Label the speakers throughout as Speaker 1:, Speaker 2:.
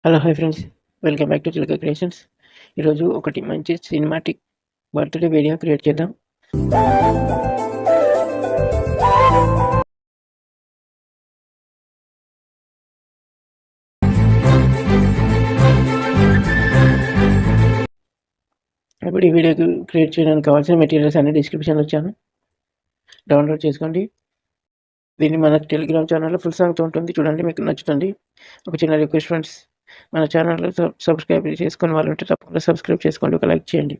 Speaker 1: Hello hi friends, welcome back to చిలక creations. ఈరోజు ఒకటి మంచి సినిమాటిక్ బర్త్డే వీడియో క్రియేట్ చేద్దాం. ఇప్పుడు ఈ వీడియోకి క్రియేట్ చేయడానికి కావాల్సిన మెటీరియల్స్ అన్ని డిస్క్రిప్షన్లో వచ్చాను, డౌన్లోడ్ చేసుకోండి. దీన్ని మన టెలిగ్రామ్ ఛానల్లో ఫుల్ సాంగ్తో ఉంటుంది, చూడండి, మీకు నచ్చుతుంది. ఒక చిన్న రిక్వెస్ట్ ఫ్రెండ్స్, మన ఛానల్లో సబ్స్క్రైబ్ చేసుకుని వాళ్ళు ఉంటే తప్పకుండా సబ్స్క్రైబ్ చేసుకోండి, ఒక లైక్ చేయండి,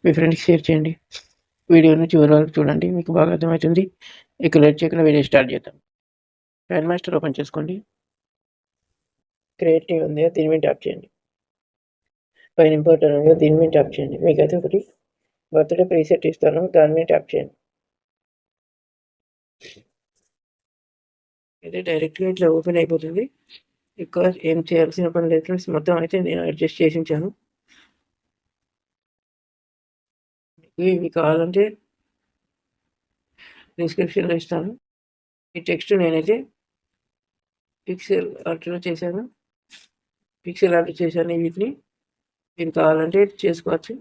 Speaker 1: మీ ఫ్రెండ్స్కి షేర్ చేయండి. వీడియోని చివరి వరకు చూడండి, మీకు బాగా అర్థమవుతుంది. ఇక లేట్ చేయకుండా వీడియో స్టార్ట్ చేద్దాం. కైన్ మాస్టర్ ఓపెన్ చేసుకోండి. క్రియేటివ్ ఉంది, దీని మీద ట్యాప్ చేయండి. పైన ఇంపార్టెంట్ ఉంది, దీని మీద ట్యాప్ చేయండి. మీకైతే ఒకటి బర్త్డే ప్రీసెట్ ఇస్తాను, దాని మీద ట్యాప్ చేయండి. అయితే డైరెక్ట్గా ఇట్లా ఓపెన్ అయిపోతుంది. ఎక్కువ ఏం చేయాల్సిన పని లేదు ఫ్రెండ్స్, మొత్తం అయితే నేను అడ్జస్ట్ చేసి ఉంచాను. ఇవి కావాలంటే డిస్క్రిప్షన్లో ఇస్తాను. ఈ టెక్స్ట్ నేనైతే పిక్సెల్ ఆర్ట్లో చేశాను, వీటిని మీరు కావాలంటే చేసుకోవచ్చు,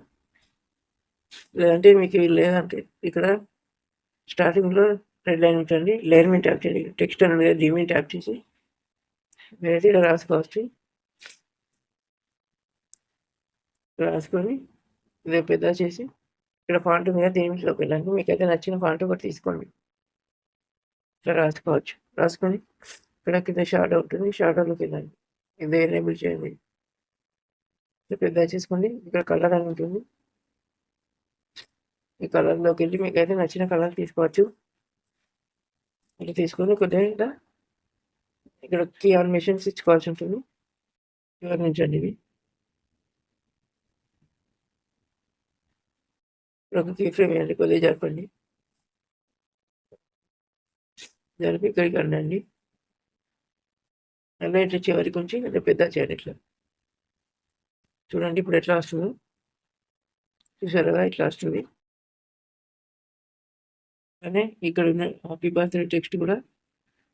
Speaker 1: లేదంటే మీకు లేదంటే ఇక్కడ స్టార్టింగ్లో రెడ్ లైన్ ఉంటుంది, లేయర్ మీద ట్యాప్ చేయండి. టెక్స్ట్ అనేది దీని మీద ట్యాప్ చేసి మీరైతే ఇలా రాసుకోవచ్చు. రాసుకొని ఇదే పెద్ద చేసి ఇక్కడ ఫాంట్ మీద దీని మీదలోకి వెళ్ళండి. మీకైతే నచ్చిన ఫాంట్ ఒకటి తీసుకోండి, ఇట్లా రాసుకోవచ్చు. రాసుకొని ఇక్కడ కింద షాడో ఉంటుంది, షాడోలోకి వెళ్ళండి, ఇది ఎనేబుల్ చేయండి. పెద్ద చేసుకోండి. ఇక్కడ కలర్ అని ఉంటుంది, ఈ కలర్లోకి వెళ్ళి మీకైతే నచ్చిన కలర్ తీసుకోవచ్చు. ఇట్లా తీసుకొని కొద్దిగా ఇక్కడ కీ ఆనిమేషన్స్ ఇచ్చుకోవాల్సి ఉంటుంది, వివరించండి. ఇవి ఒక కీ ఫ్రేమ్ వేయండి, కొద్దిగా జరపండి, జరిపి ఇక్కడికి అండి. అలా ఇట్లా చివరికి ఉంచి ఇట్లా పెద్ద చేయండి. ఇట్లా చూడండి ఇప్పుడు ఎట్లా వస్తుందో, చూసారుగా ఇట్లా వస్తుంది. అనే ఇక్కడ ఉన్న హ్యాపీ బర్త్డే టెక్స్ట్ కూడా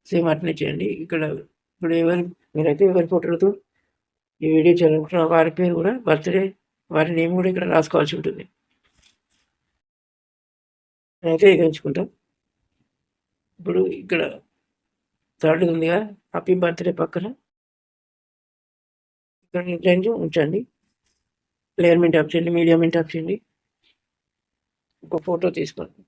Speaker 1: సేమ్ అట్నే చేయండి. ఇక్కడ ఇప్పుడు మీరైతే ఎవరి ఫోటోలతో ఈ వీడియో చేయాలనుకుంటున్న వారి పేరు కూడా, బర్త్డే వారి నేమ్ కూడా ఇక్కడ రాసుకోవాల్సి ఉంటుంది. నేనైతే ఇది ఎంచుకుంటాం. ఇప్పుడు ఇక్కడ థర్డ్ ఉందిగా హ్యాపీ బర్త్డే పక్కన ఇక్కడ లైన్ ఉంచండి. లేయర్ మీద ట్యాప్ చేయండి, మీడియా మీద ట్యాప్ చేయండి, ఒక ఫోటో తీసుకోండి.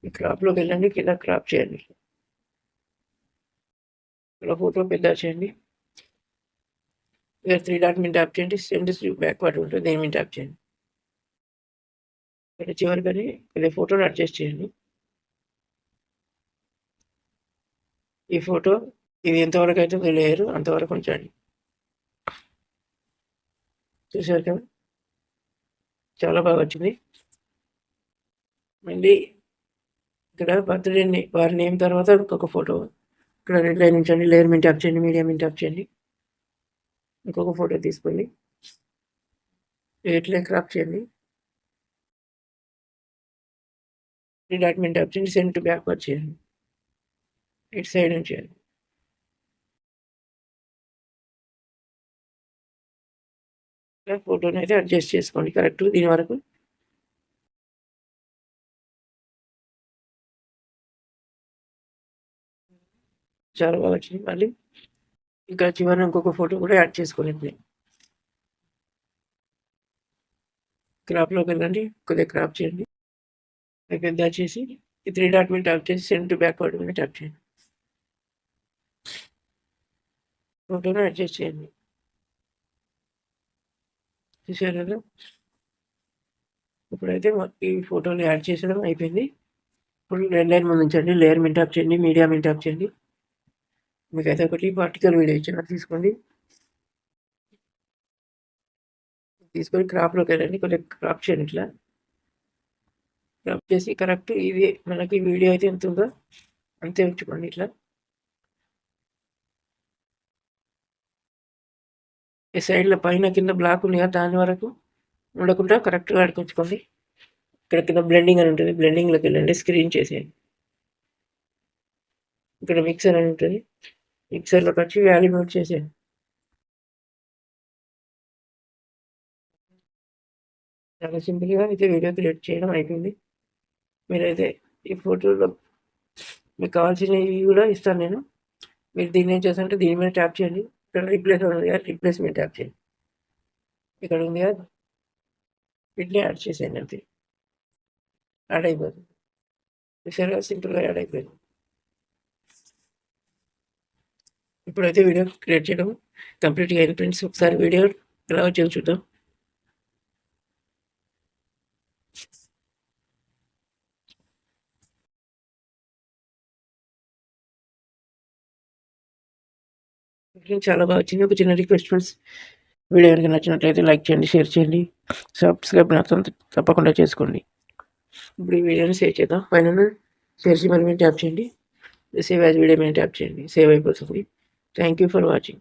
Speaker 1: ఈ క్రాప్లోకి వెళ్ళండి, కింద క్రాప్ చేయండి, ఇక్కడ ఫోటో పెద్ద చేయండి. ఇక్కడ 3 డాట్ మీద ట్యాప్ చేయండి, సెండ్ బ్యాక్వర్డ్ ఉంటుంది, దేని మీద ట్యాప్ చేయండి. ఇక్కడ చివరికని ఇది ఫోటోని అడ్జస్ట్ చేయండి. ఈ ఫోటో ఇది ఎంతవరకు అయితే లేయరు అంతవరకు ఉంచండి. చూసారు కదా, చాలా బాగా వచ్చింది. మళ్ళీ ఇక్కడ బర్త్డే వారి నేమ్ తర్వాత ఇంకొక ఫోటో ఇక్కడ రెడ్ లైన్ ఉంచండి, లేయర్ మీద ట్యాప్ చేయండి, మీడియా మీద ట్యాప్ చేయండి, ఇంకొక ఫోటో తీసుకోండి, ఎట్లా క్రాప్ చేయండి. 3 డాట్ మీద ట్యాప్ చేయండి, సెండ్ టు బ్యాక్వర్డ్ చేయండి, ఇటు సైడ్ ఉంచేయండి. ఫోటోని అయితే అడ్జస్ట్ చేసుకోండి కరెక్ట్ దీని వరకు. చాలా బాగా వచ్చింది. మళ్ళీ ఇక్కడ చివరిన ఇంకొక ఫోటో కూడా యాడ్ చేసుకోండి. క్రాప్లోకి వెళ్ళండి, కొద్దిగా క్రాప్ చేయండి, పెద్ద చేసి ఈ 3 డాట్ మీద ట్యాప్ చేసి సెండ్ టు బ్యాక్వర్డ్ మీద ట్యాప్ చేయండి, ఫోటోని అడ్జస్ట్ చేయండి. చూసారు కదా, ఇప్పుడైతే ఈ ఫోటోని యాడ్ చేసడం అయిపోయింది. ఇప్పుడు రెడ్ లైన్ ముందు ఉంచండి, లేయర్ మీద ట్యాప్ చేయండి, మీడియా మీద ట్యాప్ చేయండి. మీకైతే ఒకటి పార్టికల్ వీడియో ఇచ్చిన తీసుకోండి, తీసుకొని క్రాప్లోకి వెళ్ళండి, కొద్దిగా క్రాప్ చేయండి. ఇట్లా క్రాప్ చేసి కరెక్ట్ ఇది మనకి వీడియో అయితే ఎంత ఉందో అంతే ఉంచుకోండి. ఇట్లా ఈ సైడ్లో పైన కింద బ్లాక్ ఉంది కదా, దాని వరకు ఉండకుండా కరెక్ట్గా అడుకుంచుకోండి. ఇక్కడ కింద బ్లెండింగ్ అని ఉంటుంది, బ్లెండింగ్లోకి వెళ్ళండి, స్క్రీన్ చేసేయండి. ఇక్కడ మిక్సర్ అని ఉంటుంది, మిక్సర్లోకి వచ్చి వ్యాల్యూ నోట్ చేసేయండి. చాలా సింపుల్గా అయితే వీడియో క్రియేట్ చేయడం అయిపోయింది. మీరైతే ఈ ఫోటోలో మీకు కావాల్సినవి కూడా ఇస్తాను నేను. మీరు దీన్ని ఏం చేస్తారంటే దీని మీద ట్యాప్ చేయండి. ఇక్కడ రీప్లేస్ ఉంది కదా, రీప్లేస్ మీద ట్యాప్ చేయండి. ఇక్కడ ఉంది కదా, వీటిని యాడ్ చేసేయండి. అంతే, యాడ్ అయిపోతుంది. చూసారుగా, సింపుల్గా యాడ్ అయిపోయింది. ఇప్పుడైతే వీడియో క్రియేట్ చేయడం కంప్లీట్గా అయింది ఫ్రెండ్స్. ఒకసారి వీడియో ఎలా వచ్చేది చూద్దాం. చాలా బాగా వచ్చింది. ఒక చిన్న రిక్వెస్ట్ ఫ్రెండ్స్, వీడియో కనుక నచ్చినట్లయితే లైక్ చేయండి, షేర్ చేయండి, సబ్స్క్రైబ్ మాత్రం తప్పకుండా చేసుకోండి. ఇప్పుడు ఈ వీడియోని సేవ్ చేద్దాం. పైన షేర్ చేయమని ట్యాప్ చేయండి, సేవ్ యాజ్ వీడియో మీద ట్యాప్ చేయండి, సేవ్ అయిపోతుంది. Thank you for watching.